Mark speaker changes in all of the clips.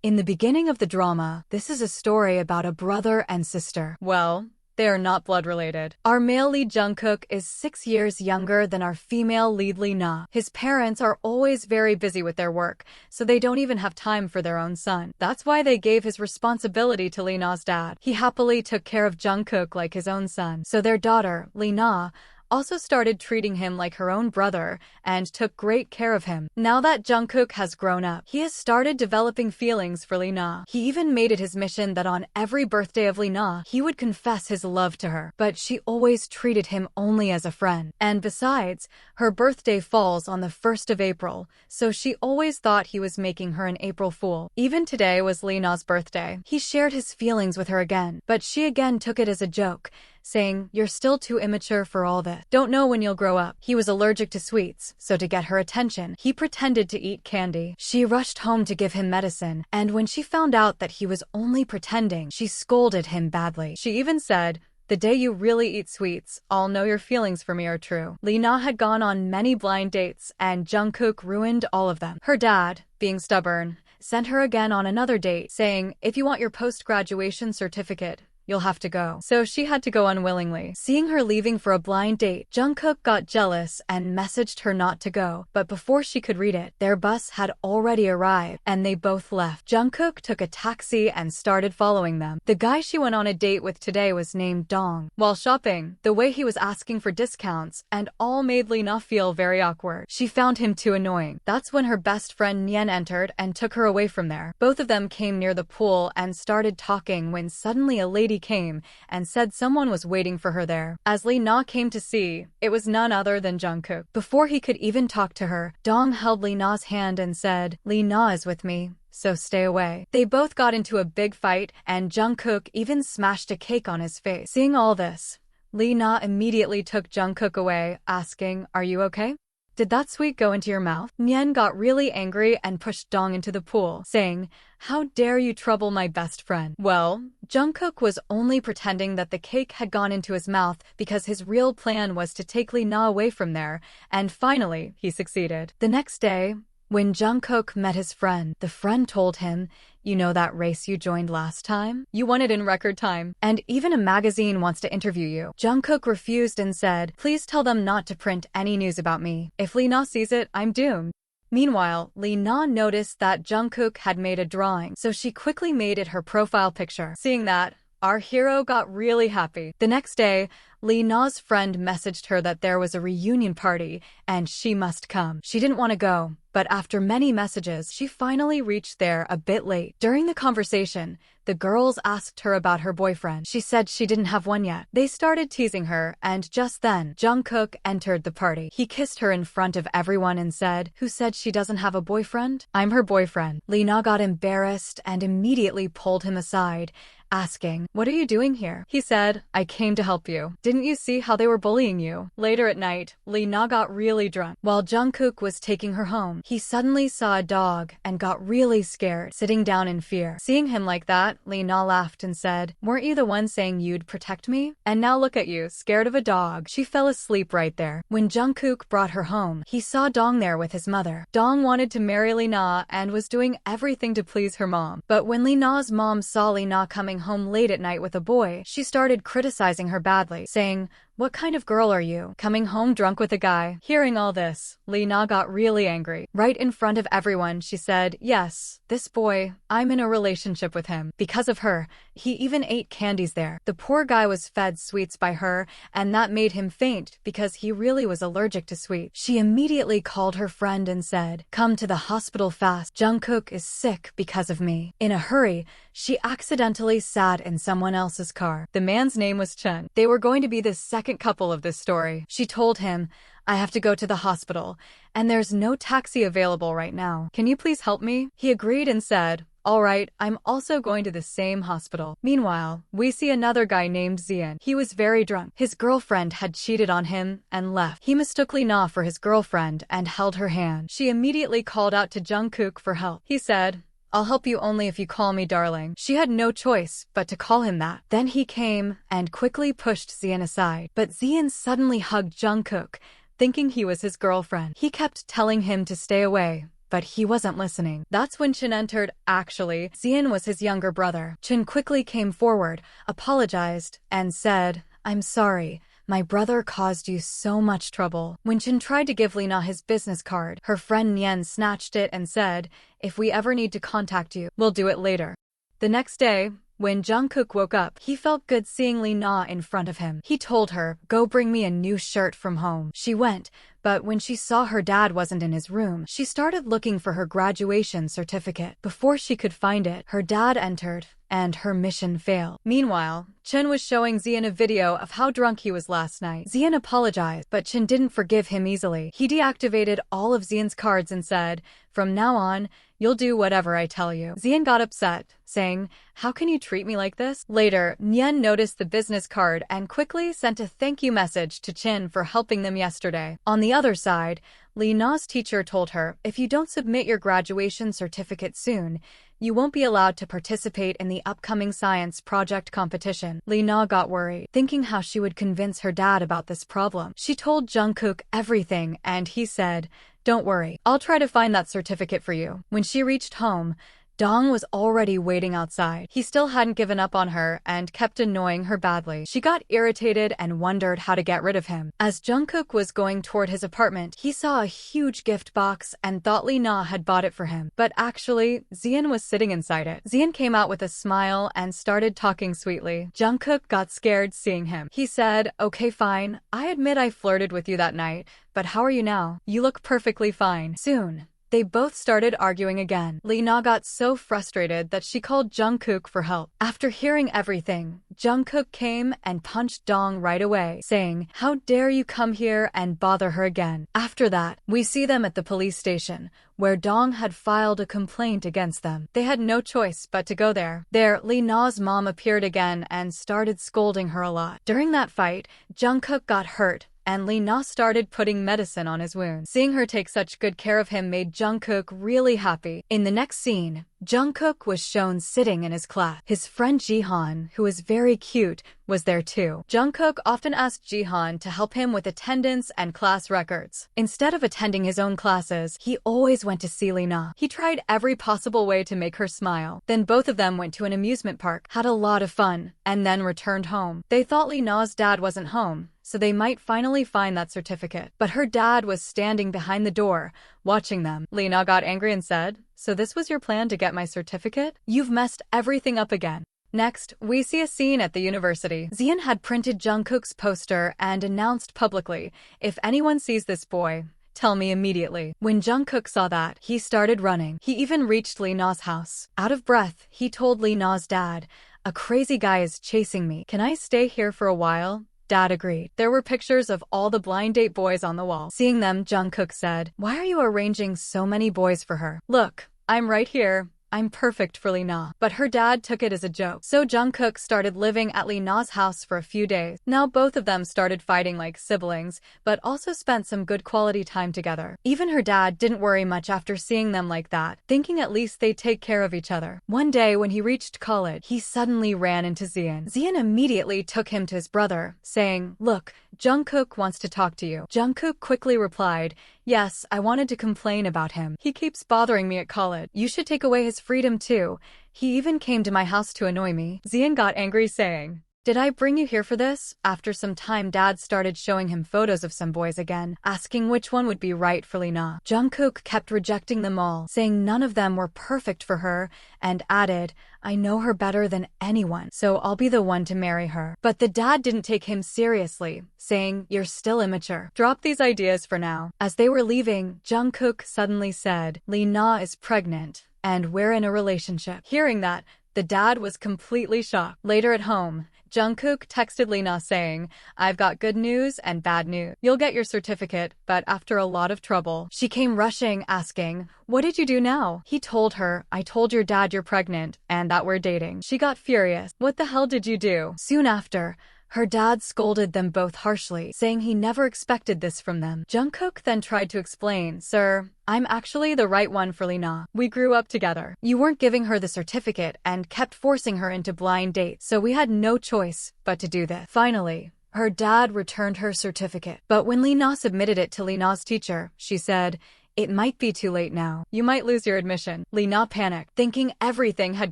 Speaker 1: In the beginning of the drama, this is a story about a brother and sister. Well, they are not blood related. Our male lead Jungkook is 6 years younger than our female lead Lena. His parents are always very busy with their work, so they don't even have time for their own son. That's why they gave his responsibility to Lena's dad. He happily took care of Jungkook like his own son. So their daughter, Lena, also started treating him like her own brother and took great care of him. Now that Jungkook has grown up, he has started developing feelings for Lena. He even made it his mission that on every birthday of Lena, he would confess his love to her. But she always treated him only as a friend. And besides, her birthday falls on the 1st of April, so she always thought he was making her an April Fool. Even today was Lena's birthday. He shared his feelings with her again, but she again took it as a joke, saying, "You're still too immature for all this. Don't know when you'll grow up." He was allergic to sweets, so to get her attention, he pretended to eat candy. She rushed home to give him medicine, and when she found out that he was only pretending, she scolded him badly. She even said, "The day you really eat sweets, I'll know your feelings for me are true." Lena had gone on many blind dates, and Jungkook ruined all of them. Her dad, being stubborn, sent her again on another date, saying, "If you want your post-graduation certificate, you'll have to go." So she had to go unwillingly. Seeing her leaving for a blind date, Jungkook got jealous and messaged her not to go. But before she could read it, their bus had already arrived, and they both left. Jungkook took a taxi and started following them. The guy she went on a date with today was named Dong. While shopping, the way he was asking for discounts and all made Lena feel very awkward. She found him too annoying. That's when her best friend Nyen entered and took her away from there. Both of them came near the pool and started talking when suddenly a lady came and said someone was waiting for her there. As Lena came to see, it was none other than Jungkook. Before he could even talk to her, Dong held Lena's hand and said, "Lena is with me, so stay away." They both got into a big fight, and Jungkook even smashed a cake on his face. Seeing all this, Lena immediately took Jungkook away, asking, "Are you okay? Did that sweet go into your mouth?" Nyen got really angry and pushed Dong into the pool, saying, "How dare you trouble my best friend?" Well, Jungkook was only pretending that the cake had gone into his mouth because his real plan was to take Lena away from there, and finally, he succeeded. The next day, when Jungkook met his friend, the friend told him, "You know that race you joined last time? You won it in record time, and even a magazine wants to interview you." Jungkook refused and said, "Please tell them not to print any news about me. If Lena sees it, I'm doomed." Meanwhile, Lena noticed that Jungkook had made a drawing, so she quickly made it her profile picture. Seeing that, our hero got really happy. The next day, Lena's friend messaged her that there was a reunion party and she must come. She didn't want to go, but after many messages, she finally reached there a bit late. During the conversation, the girls asked her about her boyfriend. She said she didn't have one yet. They started teasing her, and just then, Jungkook entered the party. He kissed her in front of everyone and said, "Who said she doesn't have a boyfriend? I'm her boyfriend." Lena got embarrassed and immediately pulled him aside, asking, "What are you doing here?" He said, "I came to help you. Didn't you see how they were bullying you?" Later at night, Lena got really drunk. While Jungkook was taking her home, he suddenly saw a dog and got really scared, sitting down in fear. Seeing him like that, Lena laughed and said, "Weren't you the one saying you'd protect me? And now look at you, scared of a dog." She fell asleep right there. When Jungkook brought her home, he saw Dong there with his mother. Dong wanted to marry Lena and was doing everything to please her mom. But when Lena's mom saw Lena coming home late at night with a boy, she started criticizing her badly, saying, "What kind of girl are you, coming home drunk with a guy?" Hearing all this, Lena got really angry. Right in front of everyone, she said, "Yes, this boy, I'm in a relationship with him. Because of her, he even ate candies there." The poor guy was fed sweets by her, and that made him faint because he really was allergic to sweets. She immediately called her friend and said, "Come to the hospital fast. Jungkook is sick because of me." In a hurry, she accidentally sat in someone else's car. The man's name was Chen. They were going to be the second couple of this story. She told him, "I have to go to the hospital, and there's no taxi available right now. Can you please help me?" He agreed and said, "All right, I'm also going to the same hospital." Meanwhile, we see another guy named Zian. He was very drunk. His girlfriend had cheated on him and left. He mistook Lena for his girlfriend and held her hand. She immediately called out to Jungkook for help. He said, "I'll help you only if you call me darling." She had no choice but to call him that. Then he came and quickly pushed Zian aside. But Zian suddenly hugged Jungkook, thinking he was his girlfriend. He kept telling him to stay away, but he wasn't listening. That's when Chin entered. Actually, Zian was his younger brother. Chin quickly came forward, apologized, and said, "I'm sorry. My brother caused you so much trouble." When Chin tried to give Lena his business card, her friend Nien snatched it and said, "If we ever need to contact you, we'll do it later." The next day, when Jungkook woke up, he felt good seeing Lena in front of him. He told her, "Go bring me a new shirt from home." She went, but when she saw her dad wasn't in his room, she started looking for her graduation certificate. Before she could find it, her dad entered, and her mission failed. Meanwhile, Chin was showing Zian a video of how drunk he was last night. Zian apologized, but Chin didn't forgive him easily. He deactivated all of Zian's cards and said, "From now on, you'll do whatever I tell you." Zian got upset, saying, "How can you treat me like this?" Later, Nien noticed the business card and quickly sent a thank you message to Chin for helping them yesterday. On the other side, Lena's teacher told her, "If you don't submit your graduation certificate soon, you won't be allowed to participate in the upcoming science project competition." Lena got worried, thinking how she would convince her dad about this problem. She told Jungkook everything, and he said, "Don't worry, I'll try to find that certificate for you." When she reached home, Dong was already waiting outside. He still hadn't given up on her and kept annoying her badly. She got irritated and wondered how to get rid of him. As Jungkook was going toward his apartment, he saw a huge gift box and thought Lena had bought it for him. But actually, Zian was sitting inside it. Zian came out with a smile and started talking sweetly. Jungkook got scared seeing him. He said, "Okay, fine. I admit I flirted with you that night, but how are you now? You look perfectly fine." Soon, they both started arguing again. Lena got so frustrated that she called Jungkook for help. After hearing everything, Jungkook came and punched Dong right away, saying, "How dare you come here and bother her again." After that, we see them at the police station, where Dong had filed a complaint against them. They had no choice but to go there. There, Lena's mom appeared again and started scolding her a lot. During that fight, Jungkook got hurt, and Lena started putting medicine on his wound. Seeing her take such good care of him made Jungkook really happy. In the next scene, Jungkook was shown sitting in his class. His friend Jihan, who is very cute, was there too. Jungkook often asked Jihan to help him with attendance and class records. Instead of attending his own classes, he always went to see Lena. He tried every possible way to make her smile. Then both of them went to an amusement park, had a lot of fun, and then returned home. They thought Lena's dad wasn't home, so they might finally find that certificate. But her dad was standing behind the door, watching them. Lena got angry and said, "So this was your plan to get my certificate? You've messed everything up again." Next, we see a scene at the university. Zian had printed Jungkook's poster and announced publicly, "If anyone sees this boy, tell me immediately." When Jungkook saw that, he started running. He even reached Lena's house. Out of breath, he told Lena's dad, "A crazy guy is chasing me. Can I stay here for a while?" Dad agreed. There were pictures of all the blind date boys on the wall. Seeing them, Jungkook said, "Why are you arranging so many boys for her? Look, I'm right here. I'm perfect for Lena." But her dad took it as a joke. So Jungkook started living at Lena's house for a few days. Now both of them started fighting like siblings, but also spent some good quality time together. Even her dad didn't worry much after seeing them like that, thinking at least they'd take care of each other. One day when he reached college, he suddenly ran into Zian. Zian immediately took him to his brother, saying, "Look, Jungkook wants to talk to you." Jungkook quickly replied, "Yes, I wanted to complain about him. He keeps bothering me at college. You should take away his freedom too. He even came to my house to annoy me." Zian got angry, saying, "Did I bring you here for this?" After some time, Dad started showing him photos of some boys again, asking which one would be right for Lena. Jungkook kept rejecting them all, saying none of them were perfect for her, and added, "I know her better than anyone, so I'll be the one to marry her." But the dad didn't take him seriously, saying, "You're still immature. Drop these ideas for now." As they were leaving, Jungkook suddenly said, "Lena is pregnant, and we're in a relationship." Hearing that, the dad was completely shocked. Later at home, Jungkook texted Lena saying, "I've got good news and bad news. You'll get your certificate, but after a lot of trouble." She came rushing, asking, "What did you do now?" He told her, "I told your dad you're pregnant and that we're dating." She got furious. "What the hell did you do?" Soon after, her dad scolded them both harshly, saying he never expected this from them. Jungkook then tried to explain, "Sir, I'm actually the right one for Lena. We grew up together. You weren't giving her the certificate and kept forcing her into blind dates, so we had no choice but to do this." Finally, her dad returned her certificate. But when Lena submitted it to Lena's teacher, she said, It might be too late now. You might lose your admission. Lena panicked, thinking everything had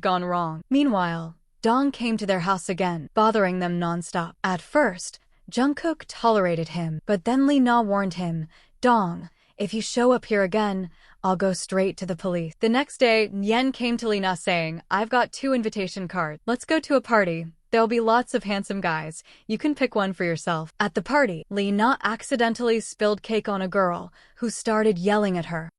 Speaker 1: gone wrong. Meanwhile, Dong came to their house again, bothering them non-stop. At first, Jungkook tolerated him, but then Lena warned him, "Dong, if you show up here again, I'll go straight to the police." The next day, Yen came to Lena saying, "I've got 2 invitation cards. Let's go to a party. There'll be lots of handsome guys. You can pick one for yourself." At the party, Lena accidentally spilled cake on a girl, who started yelling at her.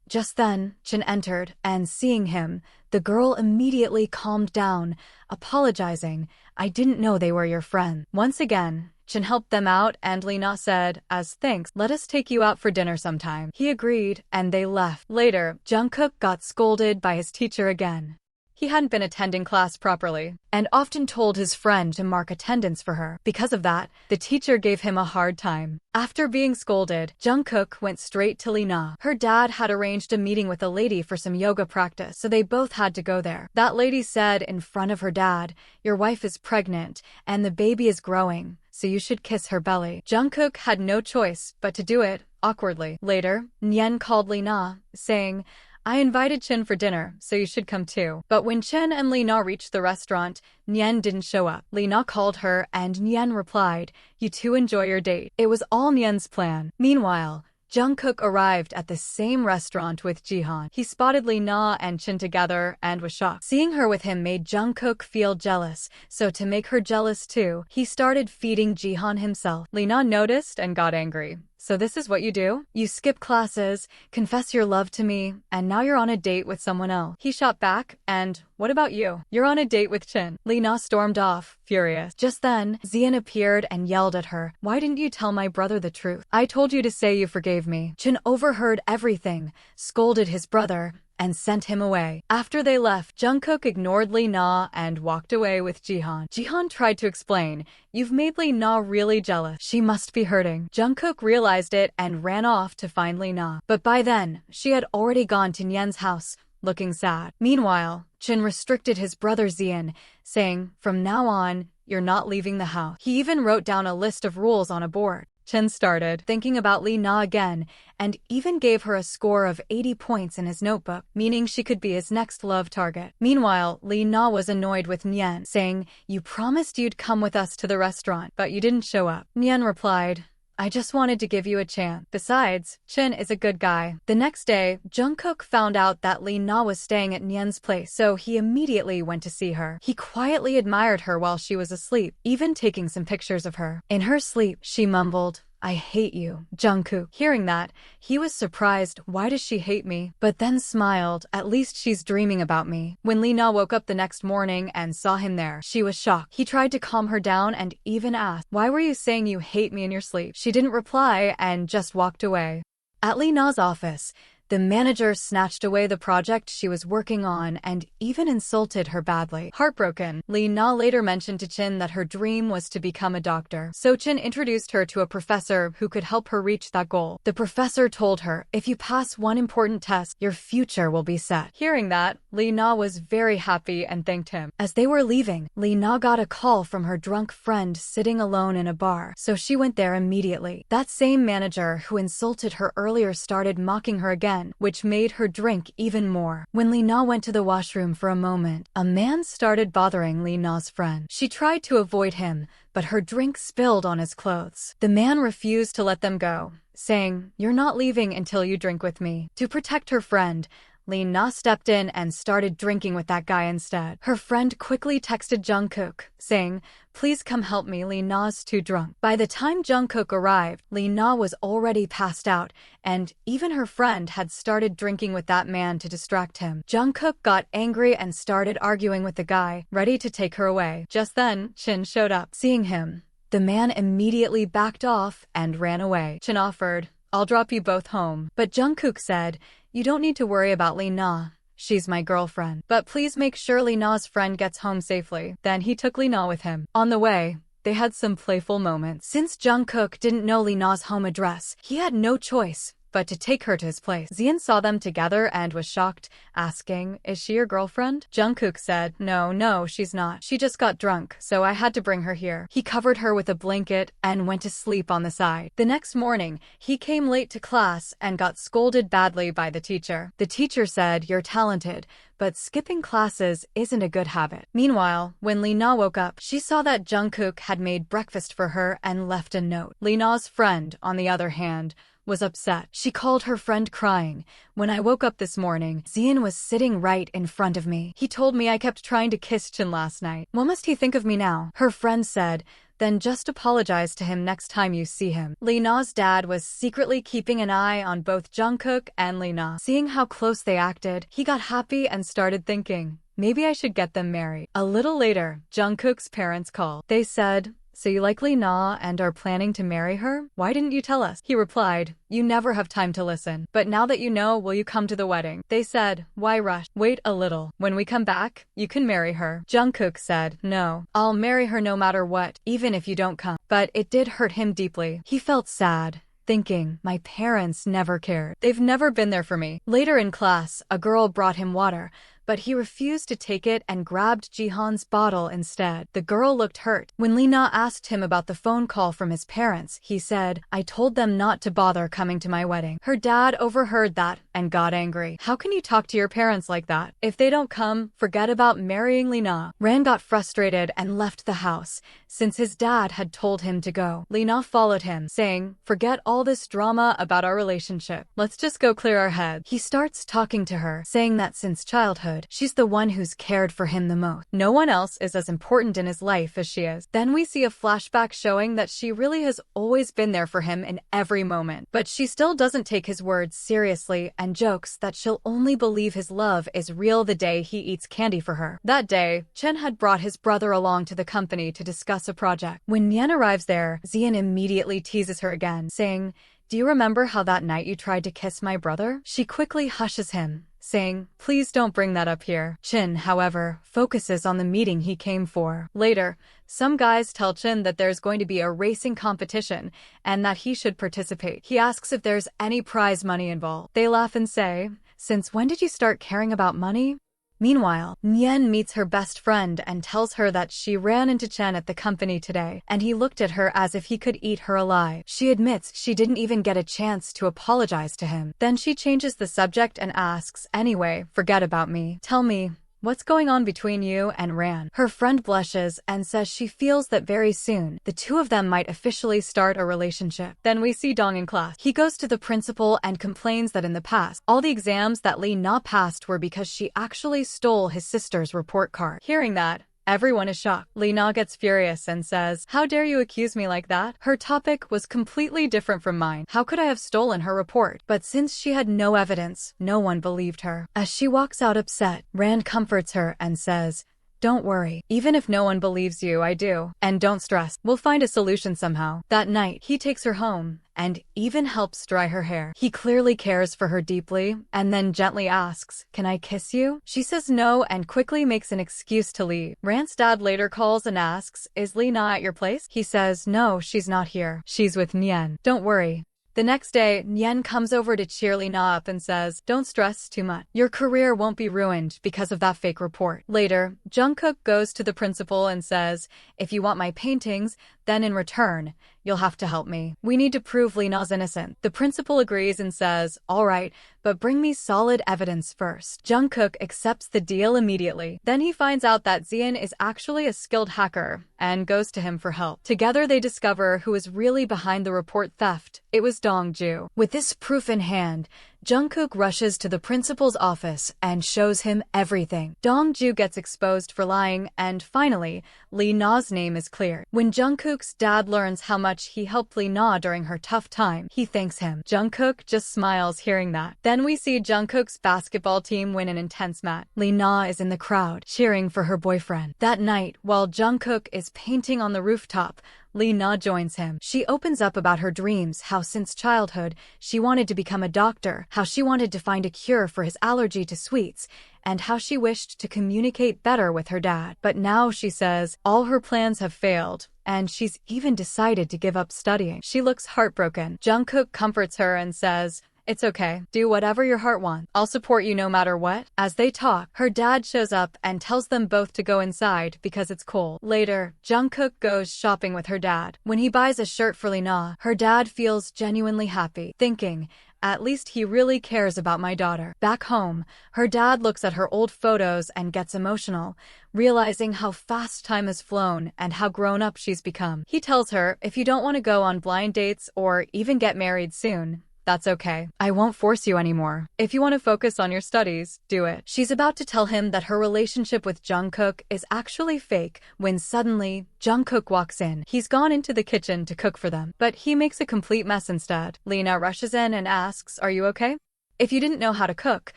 Speaker 1: Just then, Chin entered, and seeing him, the girl immediately calmed down, apologizing, "I didn't know they were your friend." Once again, Chin helped them out, and Lena said, "As thanks, let us take you out for dinner sometime." He agreed, and they left. Later, Jungkook got scolded by his teacher again. He hadn't been attending class properly, and often told his friend to mark attendance for her. Because of that, the teacher gave him a hard time. After being scolded, Jungkook went straight to Lena. Her dad had arranged a meeting with a lady for some yoga practice, so they both had to go there. That lady said in front of her dad, "Your wife is pregnant, and the baby is growing, so you should kiss her belly." Jungkook had no choice but to do it, awkwardly. Later, Nyen called Lena, saying, "I invited Chin for dinner, so you should come too." But when Chin and Lena reached the restaurant, Nyen didn't show up. Lena called her, and Nyen replied, "You two enjoy your date." It was all Nyen's plan. Meanwhile, Jungkook arrived at the same restaurant with Jihan. He spotted Lena and Chin together and was shocked. Seeing her with him made Jungkook feel jealous, so to make her jealous too, he started feeding Jihan himself. Lena noticed and got angry. "So this is what you do? You skip classes, confess your love to me, and now you're on a date with someone else." He shot back, "And what about you? You're on a date with Chin." Lena stormed off, furious. Just then, Zian appeared and yelled at her, "Why didn't you tell my brother the truth? I told you to say you forgave me." Chin overheard everything, scolded his brother, and sent him away. After they left, Jungkook ignored Lena and walked away with Jihan. Jihan tried to explain, "You've made Lena really jealous. She must be hurting." Jungkook realized it and ran off to find Lena. But by then, she had already gone to Nyen's house, looking sad. Meanwhile, Chin restricted his brother Zian, saying, "From now on, you're not leaving the house." He even wrote down a list of rules on a board. Chin started thinking about Lena again, and even gave her a score of 80 points in his notebook, meaning she could be his next love target. Meanwhile, Lena was annoyed with Nyen, saying, "You promised you'd come with us to the restaurant, but you didn't show up." Nyen replied, "I just wanted to give you a chance. Besides, Chin is a good guy." The next day, Jungkook found out that Lena was staying at Nyen's place, so he immediately went to see her. He quietly admired her while she was asleep, even taking some pictures of her. In her sleep, she mumbled, "I hate you, Jungkook." Hearing that, he was surprised. Why does she hate me? But then smiled, "At least she's dreaming about me." When Lena woke up the next morning and saw him there, she was shocked. He tried to calm her down and even asked, "Why were you saying you hate me in your sleep?" She didn't reply and just walked away. At Lena's office, the manager snatched away the project she was working on and even insulted her badly. Heartbroken, Lena later mentioned to Chin that her dream was to become a doctor. So Chin introduced her to a professor who could help her reach that goal. The professor told her, "If you pass one important test, your future will be set." Hearing that, Lena was very happy and thanked him. As they were leaving, Lena got a call from her drunk friend sitting alone in a bar, so she went there immediately. That same manager who insulted her earlier started mocking her again, which made her drink even more. When Lena went to the washroom for a moment, a man started bothering Lena's friend. She tried to avoid him, but her drink spilled on his clothes. The man refused to let them go, saying, "You're not leaving until you drink with me." To protect her friend, Lena stepped in and started drinking with that guy instead. Her friend quickly texted Jungkook, saying, "Please come help me, Lena's too drunk." By the time Jungkook arrived, Lena was already passed out, and even her friend had started drinking with that man to distract him. Jungkook got angry and started arguing with the guy, ready to take her away. Just then, Chin showed up. Seeing him, the man immediately backed off and ran away. Chin offered, "I'll drop you both home." But Jungkook said, "You don't need to worry about Lena. She's my girlfriend. But please make sure Lena's friend gets home safely." Then he took Lena with him. On the way, they had some playful moments. Since Jungkook didn't know Lena's home address, he had no choice but to take her to his place. Zion saw them together and was shocked, asking, "Is she your girlfriend?" Jungkook said, No, she's not. She just got drunk, so I had to bring her here." He covered her with a blanket and went to sleep on the side. The next morning, he came late to class and got scolded badly by the teacher. The teacher said, "You're talented, but skipping classes isn't a good habit." Meanwhile, when Lena woke up, she saw that Jungkook had made breakfast for her and left a note. Lena's friend, on the other hand, was upset. She called her friend crying. "When I woke up this morning, Zion was sitting right in front of me. He told me I kept trying to kiss Chin last night. What must he think of me now?" Her friend said, "Then just apologize to him next time you see him." Lena's dad was secretly keeping an eye on both Jungkook and Lena. Seeing how close they acted, he got happy and started thinking, maybe I should get them married. A little later, Jungkook's parents called. They said, "So you like Lena and are planning to marry her? Why didn't you tell us?" He replied, "You never have time to listen. But now that you know, will you come to the wedding?" They said, "Why rush? Wait a little. When we come back, you can marry her." Jungkook said, "No, I'll marry her no matter what, even if you don't come." But it did hurt him deeply. He felt sad, thinking, my parents never cared. They've never been there for me. Later in class, a girl brought him water, but he refused to take it and grabbed Jihan's bottle instead. The girl looked hurt. When Lena asked him about the phone call from his parents, he said, "I told them not to bother coming to my wedding." Her dad overheard that and got angry. "How can you talk to your parents like that? If they don't come, forget about marrying Lena." Ran got frustrated and left the house, since his dad had told him to go. Lena followed him, saying, "Forget all this drama about our relationship. Let's just go clear our heads." He starts talking to her, saying that since childhood, she's the one who's cared for him the most. No one else is as important in his life as she is. Then we see a flashback showing that she really has always been there for him in every moment. But she still doesn't take his words seriously and jokes that she'll only believe his love is real the day he eats candy for her. That day, Chen had brought his brother along to the company to discuss a project. When Nyen arrives there, Zion immediately teases her again, saying, "Do you remember how that night you tried to kiss my brother?" She quickly hushes him, saying, "Please don't bring that up here." Chin, however, focuses on the meeting he came for. Later, some guys tell Chin that there's going to be a racing competition and that he should participate. He asks if there's any prize money involved. They laugh and say, "Since when did you start caring about money?" Meanwhile, Nyen meets her best friend and tells her that she ran into Chen at the company today, and he looked at her as if he could eat her alive. She admits she didn't even get a chance to apologize to him. Then she changes the subject and asks, "Anyway, forget about me. Tell me, what's going on between you and Ran?" Her friend blushes and says she feels that very soon, the two of them might officially start a relationship. Then we see Dong in class. He goes to the principal and complains that in the past, all the exams that Lee Na passed were because she actually stole his sister's report card. Hearing that, everyone is shocked. Lena gets furious and says, "How dare you accuse me like that?" Her topic was completely different from mine. How could I have stolen her report? But since she had no evidence, no one believed her. As she walks out upset, Rand comforts her and says, "Don't worry. Even if no one believes you, I do. And don't stress. We'll find a solution somehow." That night, he takes her home and even helps dry her hair. He clearly cares for her deeply and then gently asks, "Can I kiss you?" She says no and quickly makes an excuse to leave. Rand's dad later calls and asks, "Is Lena at your place?" He says, "No, she's not here. She's with Nyen. Don't worry." The next day, Nyen comes over to cheer Lena up and says, "Don't stress too much. Your career won't be ruined because of that fake report." Later, Jungkook goes to the principal and says, "If you want my paintings, then in return, you'll have to help me. We need to prove Lena's innocent." The principal agrees and says, "All right, but bring me solid evidence first." Jungkook accepts the deal immediately. Then he finds out that Zion is actually a skilled hacker and goes to him for help. Together they discover who is really behind the report theft. It was Dongju. With this proof in hand, Jungkook rushes to the principal's office and shows him everything. Dongju gets exposed for lying, and finally, Lee Na's name is cleared. When Jungkook's dad learns how much he helped Lee Na during her tough time, he thanks him. Jungkook just smiles hearing that. Then we see Jungkook's basketball team win an intense match. Lee Na is in the crowd, cheering for her boyfriend. That night, while Jungkook is painting on the rooftop, Lee Na joins him. She opens up about her dreams, how since childhood, she wanted to become a doctor, how she wanted to find a cure for his allergy to sweets, and how she wished to communicate better with her dad. But now, she says, all her plans have failed, and she's even decided to give up studying. She looks heartbroken. Jungkook comforts her and says, It's okay. Do whatever your heart wants. I'll support you no matter what. As they talk, her dad shows up and tells them both to go inside because it's cold. Later, Jungkook goes shopping with her dad. When he buys a shirt for Lena, her dad feels genuinely happy, thinking, at least he really cares about my daughter. Back home, her dad looks at her old photos and gets emotional, realizing how fast time has flown and how grown up she's become. He tells her, if you don't want to go on blind dates or even get married soon, that's okay. I won't force you anymore. If you want to focus on your studies, do it. She's about to tell him that her relationship with Jungkook is actually fake when suddenly Jungkook walks in. He's gone into the kitchen to cook for them, but he makes a complete mess instead. Lena rushes in and asks, "Are you okay? If you didn't know how to cook,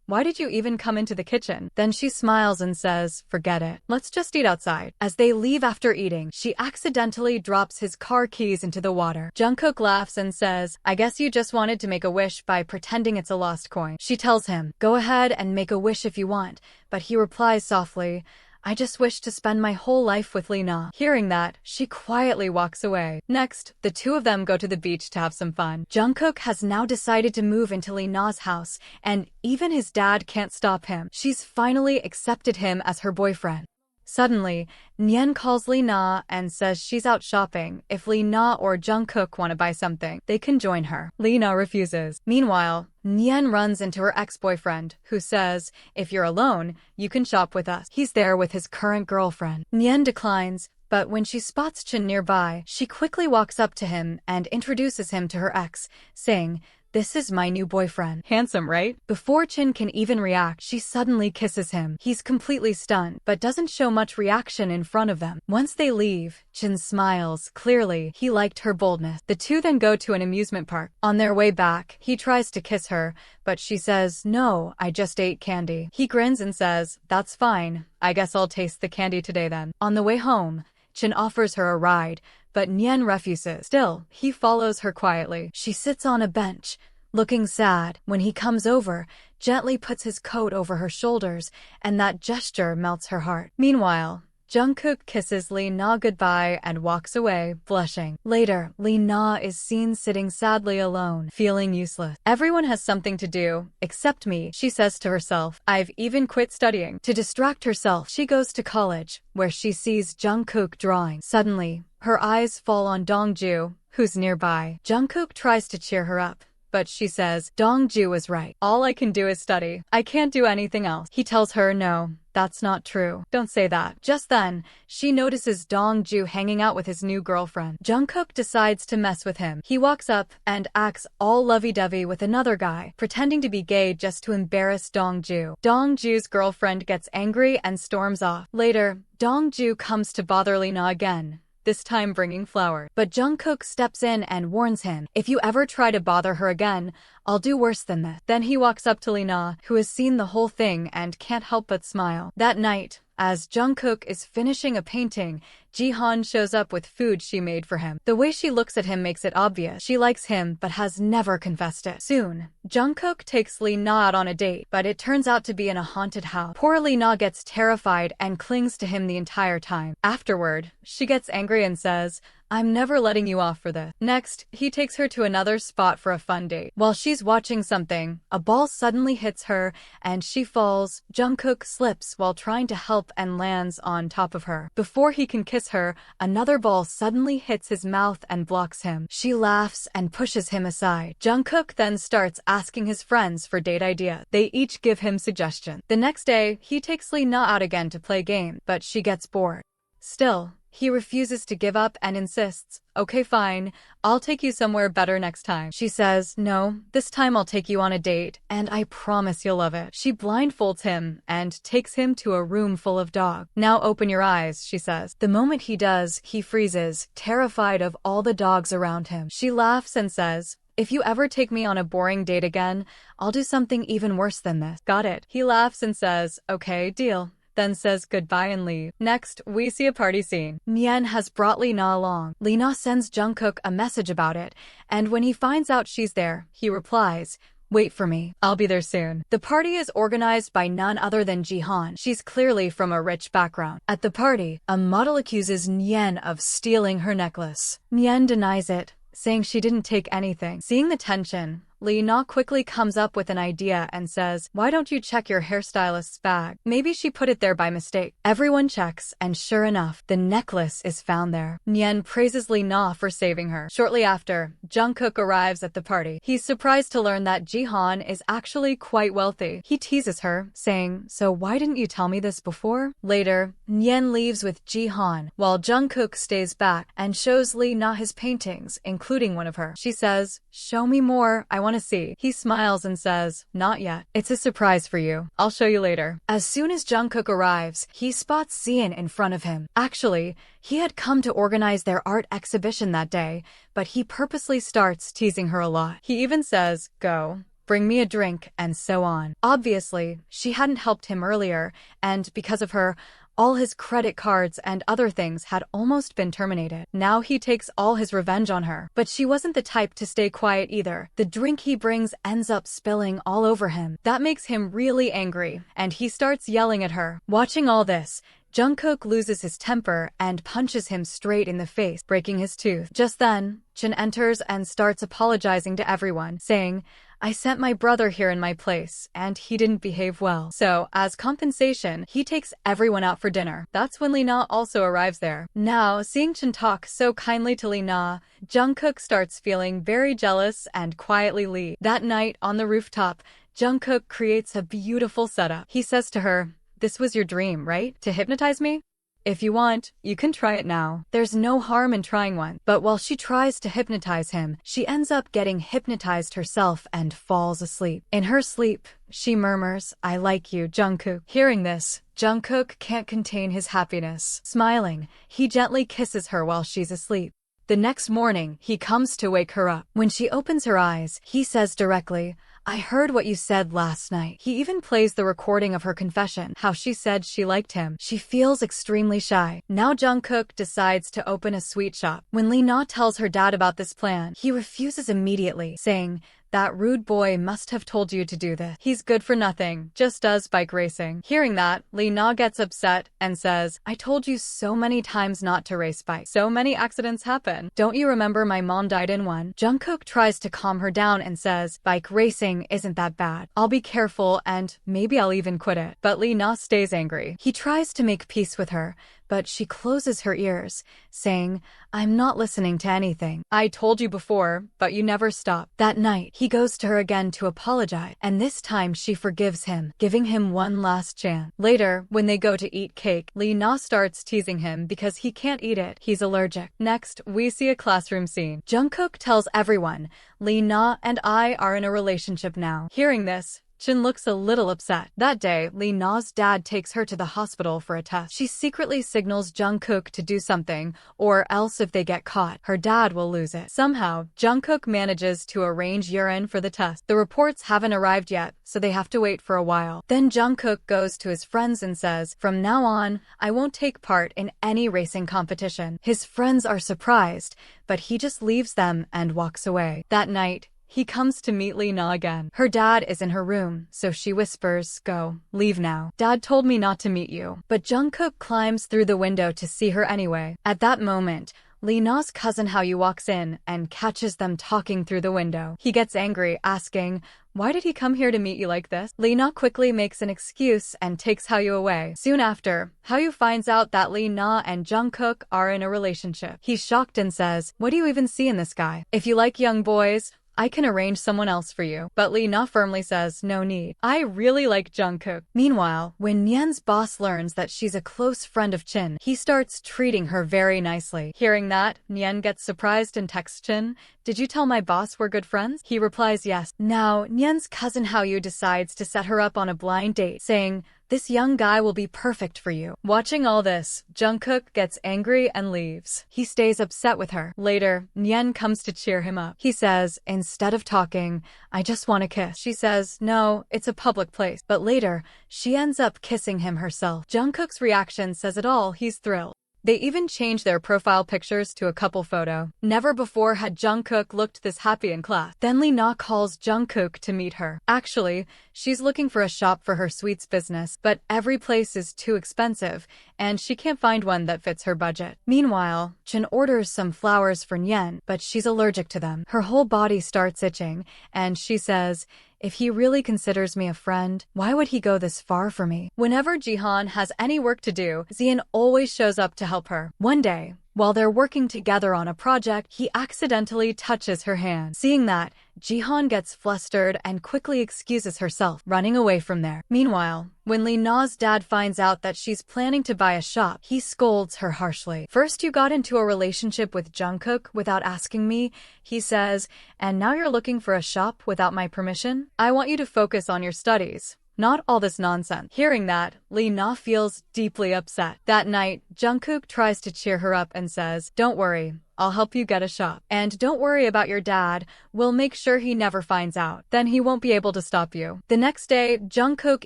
Speaker 1: why did you even come into the kitchen?" Then she smiles and says, "Forget it. Let's just eat outside." As they leave after eating, she accidentally drops his car keys into the water. Jungkook laughs and says, "I guess you just wanted to make a wish by pretending it's a lost coin." She tells him, "Go ahead and make a wish if you want," but he replies softly, "I just wish to spend my whole life with Lena." Hearing that, she quietly walks away. Next, the two of them go to the beach to have some fun. Jungkook has now decided to move into Lena's house, and even his dad can't stop him. She's finally accepted him as her boyfriend. Suddenly, Nyen calls Lena and says she's out shopping. If Lena or Jungkook want to buy something, they can join her. Lena refuses. Meanwhile, Nyen runs into her ex-boyfriend, who says, "If you're alone, you can shop with us." He's there with his current girlfriend. Nyen declines, but when she spots Chin nearby, she quickly walks up to him and introduces him to her ex, saying, "This is my new boyfriend. Handsome, right?" Before Chin can even react, she suddenly kisses him. He's completely stunned, but doesn't show much reaction in front of them. Once they leave, Chin smiles. Clearly, he liked her boldness. The two then go to an amusement park. On their way back, he tries to kiss her, but she says, "No, I just ate candy." He grins and says, "That's fine. I guess I'll taste the candy today then." On the way home, Chin offers her a ride, but Nyen refuses. Still, he follows her quietly. She sits on a bench, looking sad. When he comes over, gently puts his coat over her shoulders, and that gesture melts her heart. Meanwhile, Jungkook kisses Lena goodbye and walks away, blushing. Later, Lena is seen sitting sadly alone, feeling useless. "Everyone has something to do, except me," she says to herself. "I've even quit studying." To distract herself, she goes to college, where she sees Jungkook drawing. Suddenly, her eyes fall on Dongju, who's nearby. Jungkook tries to cheer her up, but she says, "Dongju was right. All I can do is study. I can't do anything else." He tells her, "No, that's not true. Don't say that." Just then, she notices Dongju hanging out with his new girlfriend. Jungkook decides to mess with him. He walks up and acts all lovey-dovey with another guy, pretending to be gay just to embarrass Dongju. Dongju's girlfriend gets angry and storms off. Later, Dongju comes to bother Lena again, this time bringing flowers. But Jungkook steps in and warns him, "If you ever try to bother her again, I'll do worse than this." Then he walks up to Lena, who has seen the whole thing and can't help but smile. That night, as Jungkook is finishing a painting, Jihan shows up with food she made for him. The way she looks at him makes it obvious. She likes him but has never confessed it. Soon, Jungkook takes Lena out on a date, but it turns out to be in a haunted house. Poor Lena gets terrified and clings to him the entire time. Afterward, she gets angry and says, "I'm never letting you off for this." Next, he takes her to another spot for a fun date. While she's watching something, a ball suddenly hits her and she falls. Jungkook slips while trying to help and lands on top of her. Before he can kiss her, another ball suddenly hits his mouth and blocks him. She laughs and pushes him aside. Jungkook then starts asking his friends for date ideas. They each give him suggestions. The next day, he takes Lena out again to play games, but she gets bored. Still, he refuses to give up and insists, "Okay, fine, I'll take you somewhere better next time." She says, "No, this time I'll take you on a date, and I promise you'll love it." She blindfolds him and takes him to a room full of dogs. "Now open your eyes," she says. The moment he does, he freezes, terrified of all the dogs around him. She laughs and says, "If you ever take me on a boring date again, I'll do something even worse than this." "Got it." He laughs and says, "Okay, deal." Then says goodbye and leave. Next, we see a party scene. Nyen has brought Lena along. Lena sends Jungkook a message about it, and when he finds out she's there, he replies, "Wait for me. I'll be there soon." The party is organized by none other than Jihan. She's clearly from a rich background. At the party, a model accuses Nyen of stealing her necklace. Nyen denies it, saying she didn't take anything. Seeing the tension, Lena quickly comes up with an idea and says, "Why don't you check your hairstylist's bag? Maybe she put it there by mistake." Everyone checks, and sure enough, the necklace is found there. Nyen praises Lena for saving her. Shortly after, Jungkook arrives at the party. He's surprised to learn that Jihan is actually quite wealthy. He teases her, saying, "So why didn't you tell me this before?" Later, Nyen leaves with Jihan, while Jungkook stays back and shows Lena his paintings, including one of her. She says, "Show me more, I want to see." He smiles and says, "Not yet. It's a surprise for you. I'll show you later." As soon as Jungkook arrives, he spots Zion in front of him. Actually, he had come to organize their art exhibition that day, but he purposely starts teasing her a lot. He even says, "Go. Bring me a drink," and so on. Obviously, she hadn't helped him earlier, and because of her, all his credit cards and other things had almost been terminated. Now he takes all his revenge on her. But she wasn't the type to stay quiet either. The drink he brings ends up spilling all over him. That makes him really angry, and he starts yelling at her. Watching all this, Jungkook loses his temper and punches him straight in the face, breaking his tooth. Just then, Chin enters and starts apologizing to everyone, saying, "I sent my brother here in my place, and he didn't behave well. So, as compensation, he takes everyone out for dinner." That's when Lena also arrives there. Now, seeing Chin talk so kindly to Lena, Jungkook starts feeling very jealous and quietly leaves. That night, on the rooftop, Jungkook creates a beautiful setup. He says to her, "This was your dream, right? To hypnotize me? If you want, you can try it now." There's no harm in trying one. But while she tries to hypnotize him, she ends up getting hypnotized herself and falls asleep. In her sleep, she murmurs, "I like you, Jungkook." Hearing this, Jungkook can't contain his happiness. Smiling, he gently kisses her while she's asleep. The next morning, he comes to wake her up. When she opens her eyes, he says directly, "I heard what you said last night." He even plays the recording of her confession, how she said she liked him. She feels extremely shy. Now Jungkook decides to open a sweet shop. When Lena tells her dad about this plan, he refuses immediately, saying, "That rude boy must have told you to do this. He's good for nothing, just does bike racing." Hearing that, Lena gets upset and says, "I told you so many times not to race bikes. So many accidents happen. Don't you remember my mom died in one?" Jungkook tries to calm her down and says, "Bike racing isn't that bad. I'll be careful and maybe I'll even quit it." But Lena stays angry. He tries to make peace with her, but she closes her ears, saying, "I'm not listening to anything. I told you before, but you never stop." That night, he goes to her again to apologize, and this time she forgives him, giving him one last chance. Later, when they go to eat cake, Lena starts teasing him because he can't eat it. He's allergic. Next, we see a classroom scene. Jungkook tells everyone, "Lena and I are in a relationship now." Hearing this, Chin looks a little upset. That day, Lena's dad takes her to the hospital for a test. She secretly signals Jungkook to do something, or else if they get caught, her dad will lose it. Somehow, Jungkook manages to arrange urine for the test. The reports haven't arrived yet, so they have to wait for a while. Then Jungkook goes to his friends and says, "From now on, I won't take part in any racing competition." His friends are surprised, but he just leaves them and walks away. That night, he comes to meet Lena again. Her dad is in her room, so she whispers, "Go, leave now. Dad told me not to meet you." But Jungkook climbs through the window to see her anyway. At that moment, Lena's cousin Hao-yu walks in and catches them talking through the window. He gets angry, asking, "Why did he come here to meet you like this?" Lena quickly makes an excuse and takes Hao-yu away. Soon after, Hao-yu finds out that Lena and Jungkook are in a relationship. He's shocked and says, "What do you even see in this guy? If you like young boys, I can arrange someone else for you." But Lena firmly says, "No need. I really like Jungkook." Meanwhile, when Nyen's boss learns that she's a close friend of Chin, he starts treating her very nicely. Hearing that, Nyen gets surprised and texts Chin, "Did you tell my boss we're good friends?" He replies yes. Now, Nyen's cousin Hao-yu decides to set her up on a blind date, saying, "This young guy will be perfect for you." Watching all this, Jungkook gets angry and leaves. He stays upset with her. Later, Nyen comes to cheer him up. He says, "Instead of talking, I just want a kiss." She says, "No, it's a public place." But later, she ends up kissing him herself. Jungkook's reaction says it all. He's thrilled. They even changed their profile pictures to a couple photo. Never before had Jungkook looked this happy in class. Then Lena calls Jungkook to meet her. Actually, she's looking for a shop for her sweets business, but every place is too expensive, and she can't find one that fits her budget. Meanwhile, Chin orders some flowers for Nyen, but she's allergic to them. Her whole body starts itching, and she says, if he really considers me a friend, why would he go this far for me? Whenever Jihan has any work to do, Zian always shows up to help her. One day, while they're working together on a project, he accidentally touches her hand. Seeing that, Jihan gets flustered and quickly excuses herself, running away from there. Meanwhile, when Lena's dad finds out that she's planning to buy a shop, he scolds her harshly. First you got into a relationship with Jungkook without asking me, he says, and now you're looking for a shop without my permission? I want you to focus on your studies, not all this nonsense. Hearing that, Lena feels deeply upset. That night, Jungkook tries to cheer her up and says, don't worry, I'll help you get a shop. And don't worry about your dad, we'll make sure he never finds out. Then he won't be able to stop you. The next day, Jungkook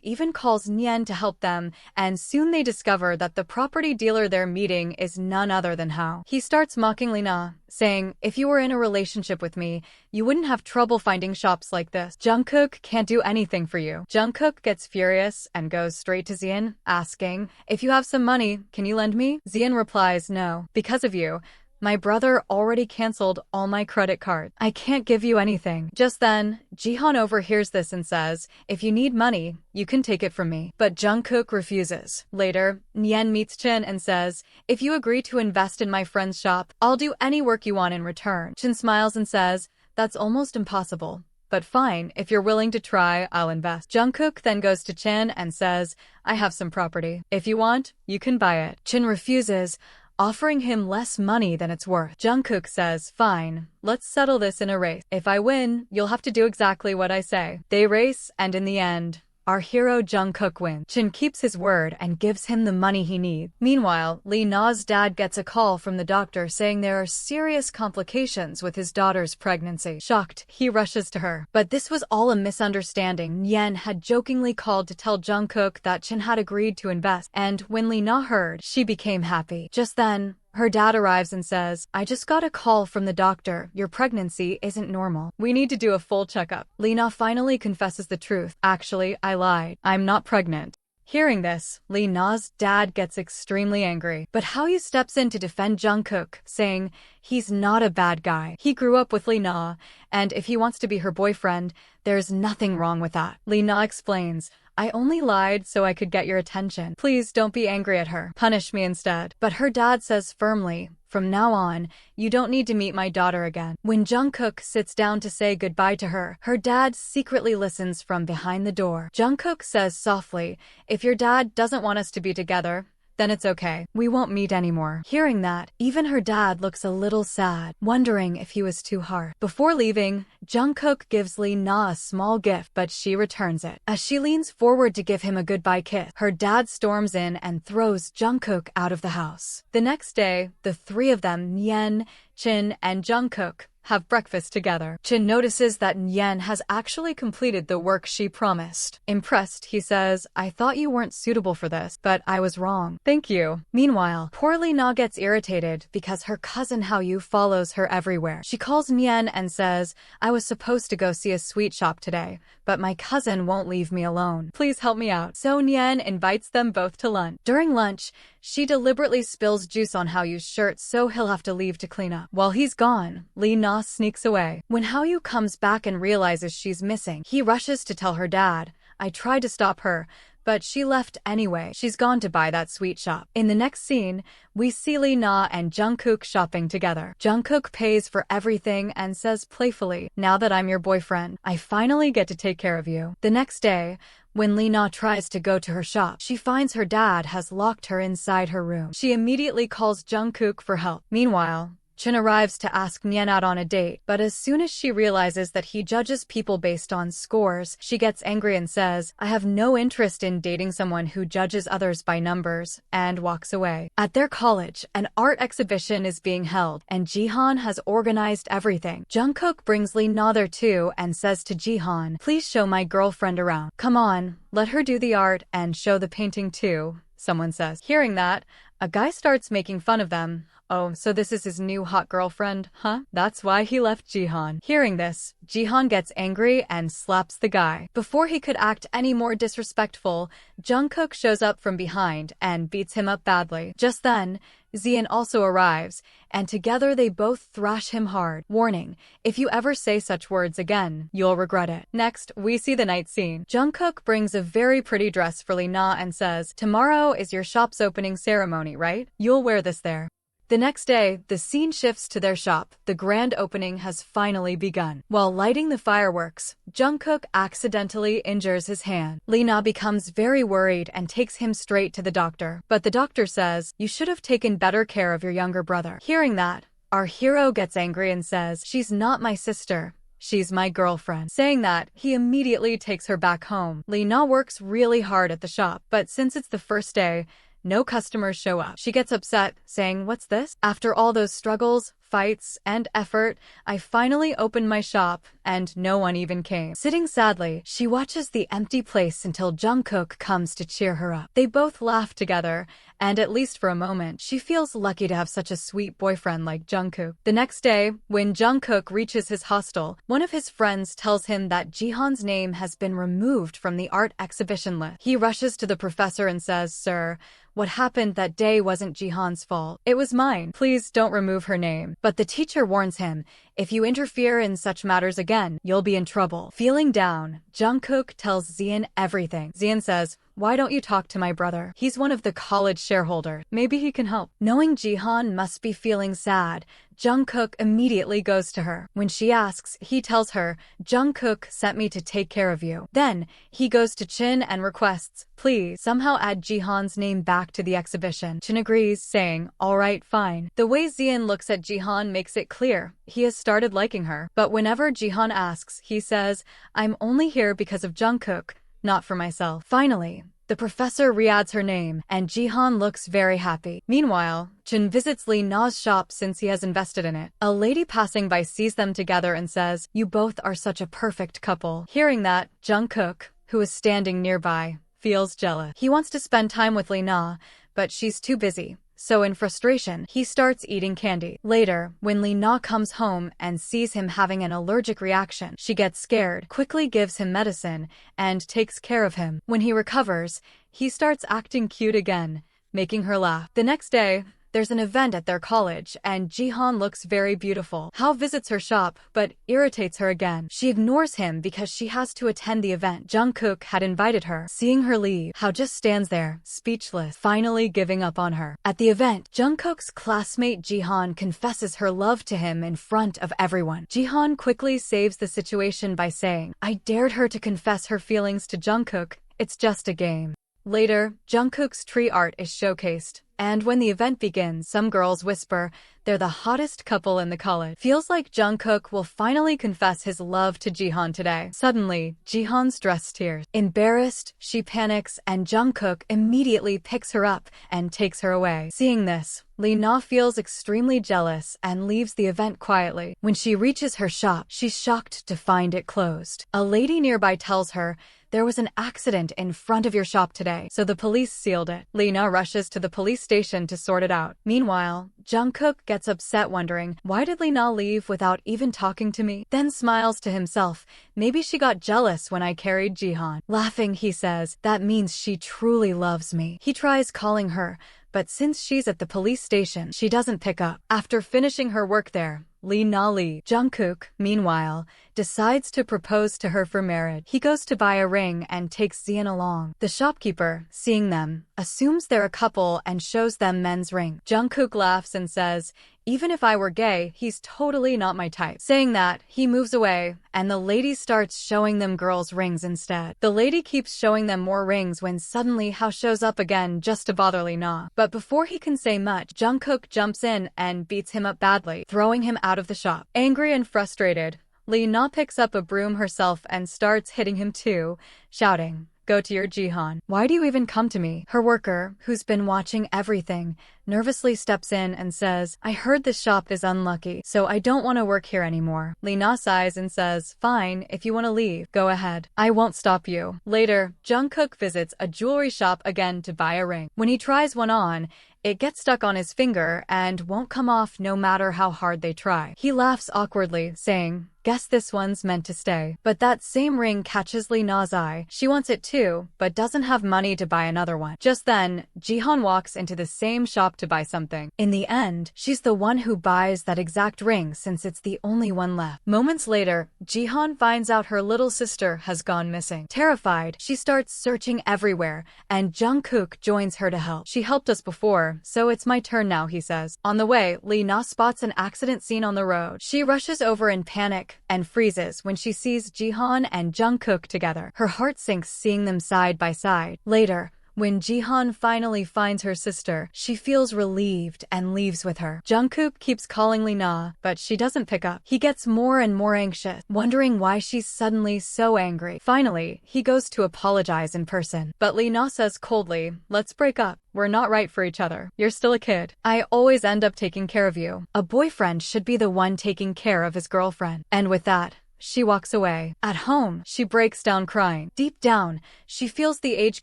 Speaker 1: even calls Nyen to help them, and soon they discover that the property dealer they're meeting is none other than Hao. He starts mocking Lena, saying, if you were in a relationship with me, you wouldn't have trouble finding shops like this. Jungkook can't do anything for you. Jungkook gets furious and goes straight to Zian, asking, if you have some money, can you lend me? Zian replies, no, because of you. My brother already canceled all my credit cards. I can't give you anything. Just then, Jihan overhears this and says, if you need money, you can take it from me. But Jungkook refuses. Later, Nyen meets Chin and says, if you agree to invest in my friend's shop, I'll do any work you want in return. Chin smiles and says, that's almost impossible. But fine, if you're willing to try, I'll invest. Jungkook then goes to Chin and says, I have some property. If you want, you can buy it. Chin refuses, offering him less money than it's worth. Jungkook says, fine, let's settle this in a race. If I win, you'll have to do exactly what I say. They race, and in the end, our hero Jungkook wins. Chin keeps his word and gives him the money he needs. Meanwhile, Lena's dad gets a call from the doctor saying there are serious complications with his daughter's pregnancy. Shocked, he rushes to her. But this was all a misunderstanding. Nyen had jokingly called to tell Jungkook that Chin had agreed to invest, and when Lena heard, she became happy. Just then, her dad arrives and says, I just got a call from the doctor. Your pregnancy isn't normal. We need to do a full checkup. Lena finally confesses the truth. Actually, I lied. I'm not pregnant. Hearing this, Lena's dad gets extremely angry. But Hao steps in to defend Jungkook, saying, he's not a bad guy. He grew up with Lena, and if he wants to be her boyfriend, there's nothing wrong with that. Lena explains, I only lied so I could get your attention. Please don't be angry at her. Punish me instead. But her dad says firmly, from now on, you don't need to meet my daughter again. When Jungkook sits down to say goodbye to her, her dad secretly listens from behind the door. Jungkook says softly, if your dad doesn't want us to be together, then it's okay. We won't meet anymore. Hearing that, even her dad looks a little sad, wondering if he was too hard. Before leaving, Jungkook gives Lena a small gift, but she returns it. As she leans forward to give him a goodbye kiss, her dad storms in and throws Jungkook out of the house. The next day, the three of them, Nyen, Chin, and Jungkook, have breakfast together. Chin notices that Nyen has actually completed the work she promised. Impressed, he says, I thought you weren't suitable for this, but I was wrong. Thank you. Meanwhile, poor Lena gets irritated because her cousin Hao follows her everywhere. She calls Nyen and says, I was supposed to go see a sweet shop today, but my cousin won't leave me alone. Please help me out. So Nyen invites them both to lunch. During lunch, she deliberately spills juice on Hao's shirt so he'll have to leave to clean up. While he's gone, Lena sneaks away. When Hao comes back and realizes she's missing, he rushes to tell her dad, I tried to stop her, but she left anyway. She's gone to buy that sweet shop. In the next scene, we see Lena and Jungkook shopping together. Jungkook pays for everything and says playfully, now that I'm your boyfriend, I finally get to take care of you. The next day, when Lena tries to go to her shop, she finds her dad has locked her inside her room. She immediately calls Jungkook for help. Meanwhile, Chin arrives to ask Nyen out on a date, but as soon as she realizes that he judges people based on scores, she gets angry and says, I have no interest in dating someone who judges others by numbers, and walks away. At their college, an art exhibition is being held, and Jihan has organized everything. Jungkook brings Lena there too and says to Jihan, please show my girlfriend around. Come on, let her do the art and show the painting too, someone says. Hearing that, a guy starts making fun of them. Oh, so this is his new hot girlfriend, huh? That's why he left Jihan. Hearing this, Jihan gets angry and slaps the guy. Before he could act any more disrespectful, Jungkook shows up from behind and beats him up badly. Just then, Zian also arrives, and together they both thrash him hard. Warning, if you ever say such words again, you'll regret it. Next, we see the night scene. Jungkook brings a very pretty dress for Lena and says, "Tomorrow is your shop's opening ceremony, right? You'll wear this there." The next day, the scene shifts to their shop. The grand opening has finally begun. While lighting the fireworks, Jungkook accidentally injures his hand. Lena becomes very worried and takes him straight to the doctor. But the doctor says, "You should have taken better care of your younger brother." Hearing that, our hero gets angry and says, "She's not my sister. She's my girlfriend." Saying that, he immediately takes her back home. Lena works really hard at the shop, but since it's the first day, no customers show up. She gets upset, saying, "What's this? After all those struggles, fights, and effort, I finally opened my shop, and no one even came." Sitting sadly, she watches the empty place until Jungkook comes to cheer her up. They both laugh together, and at least for a moment, she feels lucky to have such a sweet boyfriend like Jungkook. The next day, when Jungkook reaches his hostel, one of his friends tells him that Jihan's name has been removed from the art exhibition list. He rushes to the professor and says, "Sir, what happened that day wasn't Jihan's fault. It was mine. Please don't remove her name." But the teacher warns him, "If you interfere in such matters again, you'll be in trouble." Feeling down, Jungkook tells Zian everything. Zian says, "Why don't you talk to my brother? He's one of the college shareholders. Maybe he can help." Knowing Jihan must be feeling sad, Jungkook immediately goes to her. When she asks, he tells her, "Jungkook sent me to take care of you." Then, he goes to Chin and requests, "Please, somehow add Jihan's name back to the exhibition." Chin agrees, saying, "Alright, fine." The way Zian looks at Jihan makes it clear he has started liking her. But whenever Jihan asks, he says, "I'm only here because of Jungkook, not for myself." Finally, the professor re-adds her name, and Jihan looks very happy. Meanwhile, Chin visits Lena's shop since he has invested in it. A lady passing by sees them together and says, "You both are such a perfect couple." Hearing that, Jungkook, who is standing nearby, feels jealous. He wants to spend time with Lena, but she's too busy. So in frustration, he starts eating candy. Later, when Lena comes home and sees him having an allergic reaction, she gets scared, quickly gives him medicine, and takes care of him. When he recovers, he starts acting cute again, making her laugh. The next day, there's an event at their college, and Jihan looks very beautiful. Hao visits her shop, but irritates her again. She ignores him because she has to attend the event. Jungkook had invited her. Seeing her leave, Hao just stands there, speechless, finally giving up on her. At the event, Jungkook's classmate Jihan confesses her love to him in front of everyone. Jihan quickly saves the situation by saying, "I dared her to confess her feelings to Jungkook. It's just a game." Later, Jungkook's tree art is showcased, and when the event begins, some girls whisper they're the hottest couple in the college. Feels like Jungkook will finally confess his love to Jihan today. Suddenly, Jihan's dress tears. Embarrassed, she panics, and Jungkook immediately picks her up and takes her away. Seeing this, Lena feels extremely jealous and leaves the event quietly. When she reaches her shop, she's shocked to find it closed. A lady nearby tells her, "There was an accident in front of your shop today, so the police sealed it." Lena rushes to the police station to sort it out. Meanwhile, Jungkook gets upset wondering, "Why did Lena leave without even talking to me?" Then smiles to himself, "Maybe she got jealous when I carried Jihan." Laughing, he says, "That means she truly loves me." He tries calling her, but since she's at the police station, she doesn't pick up. After finishing her work there, Lena leaves. Jungkook, meanwhile, decides to propose to her for marriage. He goes to buy a ring and takes Zian along. The shopkeeper, seeing them, assumes they're a couple and shows them men's ring. Jungkook laughs and says, "Even if I were gay, he's totally not my type." Saying that, he moves away, and the lady starts showing them girls' rings instead. The lady keeps showing them more rings when suddenly Hao shows up again just to bother Lena. But before he can say much, Jungkook jumps in and beats him up badly, throwing him out of the shop. Angry and frustrated, Lena picks up a broom herself and starts hitting him too, shouting, Go to your Jihan. Why do you even come to me? Her worker, who's been watching everything, nervously steps in and says, I heard this shop is unlucky, so I don't want to work here anymore. Lena sighs and says, fine, if you want to leave, go ahead. I won't stop you. Later, Jungkook visits a jewelry shop again to buy a ring. When he tries one on, it gets stuck on his finger and won't come off no matter how hard they try. He laughs awkwardly, saying, guess this one's meant to stay. But that same ring catches Lena's eye. She wants it too, but doesn't have money to buy another one. Just then, Jihan walks into the same shop to buy something. In the end, she's the one who buys that exact ring since it's the only one left. Moments later, Jihan finds out her little sister has gone missing. Terrified, she starts searching everywhere, and Jungkook joins her to help. She helped us before, so it's my turn now, he says. On the way, Lena spots an accident scene on the road. She rushes over in panic and freezes when she sees Jihan and Jungkook together. Her heart sinks seeing them side by side. Later, when Jihan finally finds her sister, she feels relieved and leaves with her. Jungkook keeps calling Lena, but she doesn't pick up. He gets more and more anxious, wondering why she's suddenly so angry. Finally, he goes to apologize in person, but Lena says coldly, let's break up. We're not right for each other. You're still a kid. I always end up taking care of you. A boyfriend should be the one taking care of his girlfriend. And with that, she walks away. At home, she breaks down crying. Deep down, she feels the age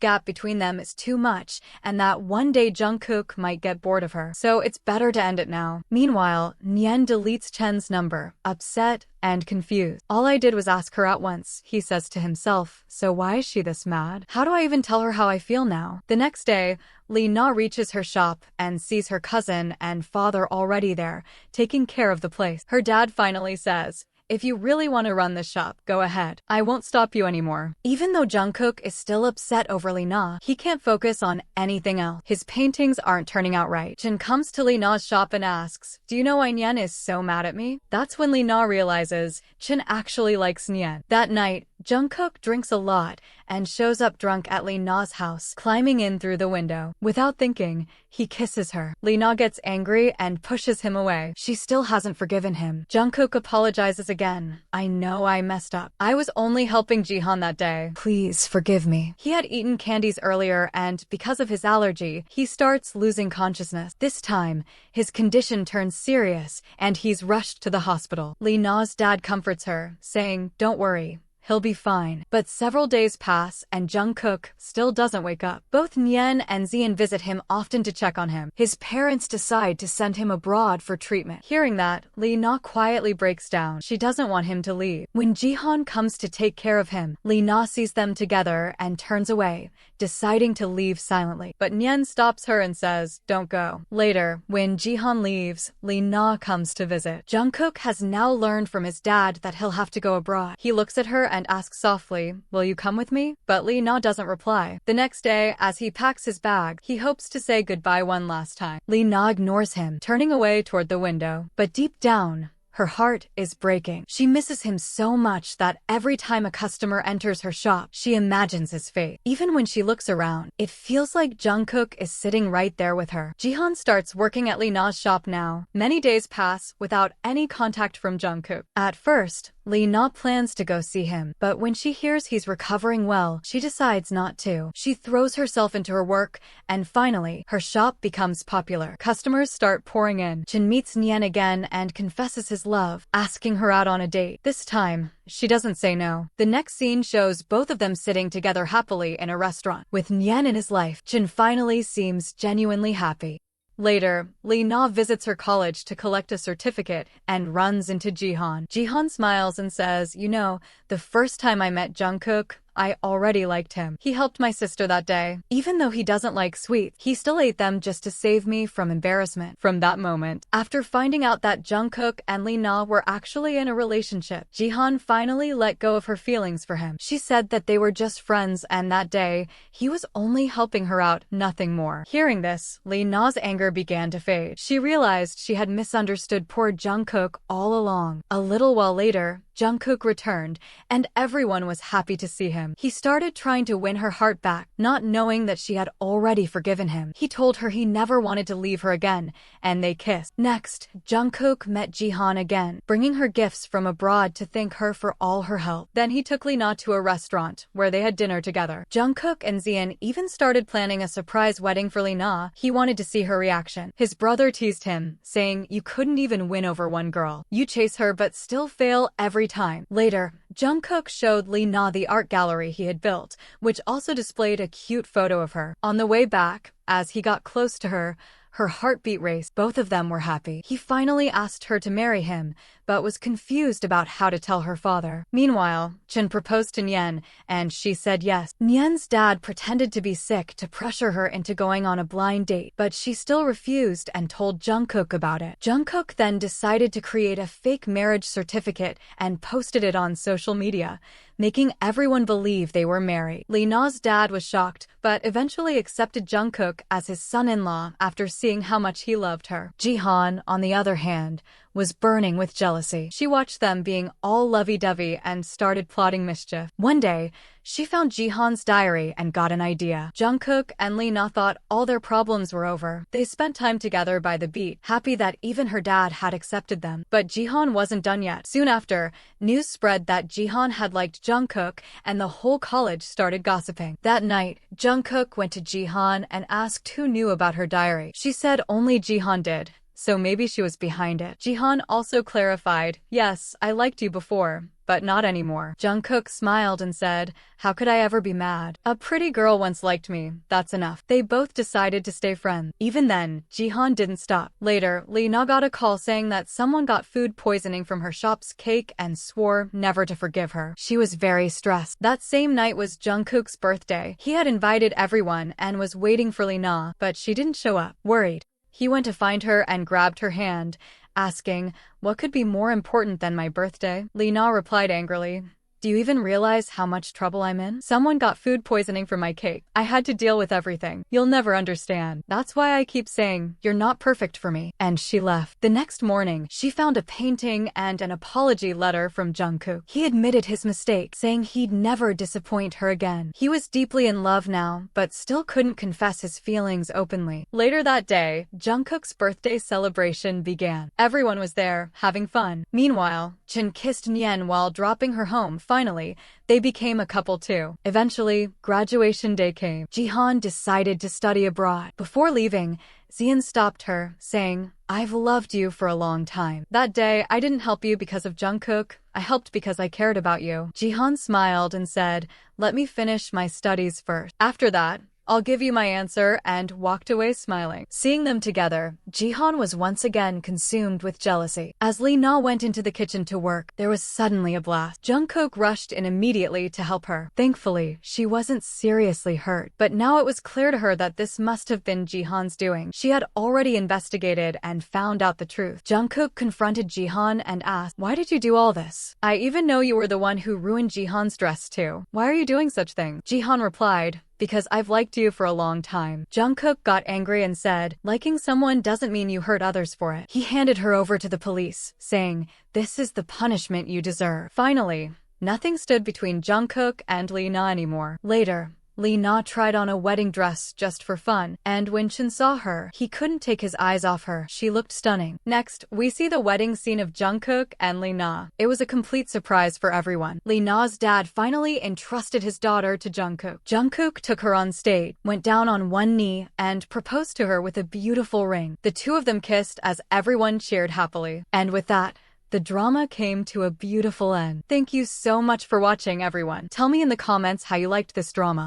Speaker 1: gap between them is too much and that one day Jungkook might get bored of her. So it's better to end it now. Meanwhile, Nyen deletes Chen's number, upset and confused. All I did was ask her out once, he says to himself. So why is she this mad? How do I even tell her how I feel now? The next day, Lena reaches her shop and sees her cousin and father already there, taking care of the place. Her dad finally says, if you really want to run this shop, go ahead. I won't stop you anymore. Even though Jungkook is still upset over Lena, he can't focus on anything else. His paintings aren't turning out right. Jin comes to Lena's shop and asks, do you know why Nyen is so mad at me? That's when Lena realizes Jin actually likes Nyen. That night, Jungkook drinks a lot and shows up drunk at Lena's house, climbing in through the window. Without thinking, he kisses her. Lena gets angry and pushes him away. She still hasn't forgiven him. Jungkook apologizes again. I know I messed up. I was only helping Jihan that day. Please forgive me. He had eaten candies earlier and because of his allergy, he starts losing consciousness. This time, his condition turns serious and he's rushed to the hospital. Lena's dad comforts her, saying, don't worry. He'll be fine. But several days pass and Jungkook still doesn't wake up. Both Nyen and Zian visit him often to check on him. His parents decide to send him abroad for treatment. Hearing that, Lena quietly breaks down. She doesn't want him to leave. When Jihan comes to take care of him, Lena sees them together and turns away, deciding to leave silently. But Nyen stops her and says, don't go. Later, when Jihan leaves, Lena comes to visit. Jungkook has now learned from his dad that he'll have to go abroad. He looks at her and asks softly, will you come with me? But Lena doesn't reply. The next day, as he packs his bag, he hopes to say goodbye one last time. Lena ignores him, turning away toward the window. But deep down, her heart is breaking. She misses him so much that every time a customer enters her shop, she imagines his fate. Even when she looks around, it feels like Jungkook is sitting right there with her. Jihan starts working at Lena's shop now. Many days pass without any contact from Jungkook. At first, Lena plans to go see him, but when she hears he's recovering well, she decides not to. She throws herself into her work, and finally, her shop becomes popular. Customers start pouring in. Jin meets Nyen again and confesses his love, asking her out on a date. This time, she doesn't say no. The next scene shows both of them sitting together happily in a restaurant. With Nyen in his life, Jin finally seems genuinely happy. Later, Lena visits her college to collect a certificate and runs into Jihan. Jihan smiles and says, you know, the first time I met Jungkook, I already liked him. He helped my sister that day. Even though he doesn't like sweets, he still ate them just to save me from embarrassment. From that moment, after finding out that Jungkook and Lena were actually in a relationship, Jihan finally let go of her feelings for him. She said that they were just friends and that day, he was only helping her out, nothing more. Hearing this, Lena's anger began to fade. She realized she had misunderstood poor Jungkook all along. A little while later, Jungkook returned, and everyone was happy to see him. He started trying to win her heart back, not knowing that she had already forgiven him. He told her he never wanted to leave her again, and they kissed. Next, Jungkook met Jihan again, bringing her gifts from abroad to thank her for all her help. Then he took Lena to a restaurant, where they had dinner together. Jungkook and Zion even started planning a surprise wedding for Lena. He wanted to see her reaction. His brother teased him, saying, "You couldn't even win over one girl. You chase her but still fail every time." Later, Jungkook showed Lena the art gallery he had built, which also displayed a cute photo of her. On the way back, as he got close to her heartbeat raced. Both of them were happy. He finally asked her to marry him, but was confused about how to tell her father. Meanwhile, Chen proposed to Nyen, and she said yes. Nyen's dad pretended to be sick to pressure her into going on a blind date, but she still refused and told Jungkook about it. Jungkook then decided to create a fake marriage certificate and posted it on social media, making everyone believe they were married. Lena's dad was shocked, but eventually accepted Jungkook as his son-in-law after seeing how much he loved her. Jihan, on the other hand, was burning with jealousy. She watched them being all lovey-dovey and started plotting mischief. One day, she found Jihan's diary and got an idea. Jungkook and Lena thought all their problems were over. They spent time together by the beach, happy that even her dad had accepted them. But Jihan wasn't done yet. Soon after, news spread that Jihan had liked Jungkook, and the whole college started gossiping. That night, Jungkook went to Jihan and asked who knew about her diary. She said only Jihan did, so maybe she was behind it. Jihan also clarified, "Yes, I liked you before, but not anymore." Jungkook smiled and said, "How could I ever be mad? A pretty girl once liked me, that's enough." They both decided to stay friends. Even then, Jihan didn't stop. Later, Lena got a call saying that someone got food poisoning from her shop's cake and swore never to forgive her. She was very stressed. That same night was Jungkook's birthday. He had invited everyone and was waiting for Lena, but she didn't show up. Worried, he went to find her and grabbed her hand, asking, "What could be more important than my birthday?" Lena replied angrily, "Do you even realize how much trouble I'm in? Someone got food poisoning from my cake. I had to deal with everything. You'll never understand. That's why I keep saying, you're not perfect for me." And she left. The next morning, she found a painting and an apology letter from Jungkook. He admitted his mistake, saying he'd never disappoint her again. He was deeply in love now, but still couldn't confess his feelings openly. Later that day, Jungkook's birthday celebration began. Everyone was there, having fun. Meanwhile, Jin kissed Nyen while dropping her home. Finally, they became a couple too. Eventually, graduation day came. Jihan decided to study abroad. Before leaving, Zion stopped her, saying, "I've loved you for a long time. That day, I didn't help you because of Jungkook. I helped because I cared about you." Jihan smiled and said, "Let me finish my studies first. After that, I'll give you my answer," and walked away smiling. Seeing them together, Jihan was once again consumed with jealousy. As Lena went into the kitchen to work, there was suddenly a blast. Jungkook rushed in immediately to help her. Thankfully, she wasn't seriously hurt, but now it was clear to her that this must have been Jihan's doing. She had already investigated and found out the truth. Jungkook confronted Jihan and asked, "Why did you do all this? I even know you were the one who ruined Jihan's dress too. Why are you doing such things?" Jihan replied, "Because I've liked you for a long time." Jungkook got angry and said, "Liking someone doesn't mean you hurt others for it." He handed her over to the police, saying, "This is the punishment you deserve." Finally, nothing stood between Jungkook and Lena anymore. Later, Lena tried on a wedding dress just for fun, and when Chen saw her, he couldn't take his eyes off her. She looked stunning. Next, we see the wedding scene of Jungkook and Lena. It was a complete surprise for everyone. Lena's dad finally entrusted his daughter to Jungkook. Jungkook took her on stage, went down on one knee, and proposed to her with a beautiful ring. The two of them kissed as everyone cheered happily. And with that, the drama came to a beautiful end. Thank you so much for watching, everyone. Tell me in the comments how you liked this drama.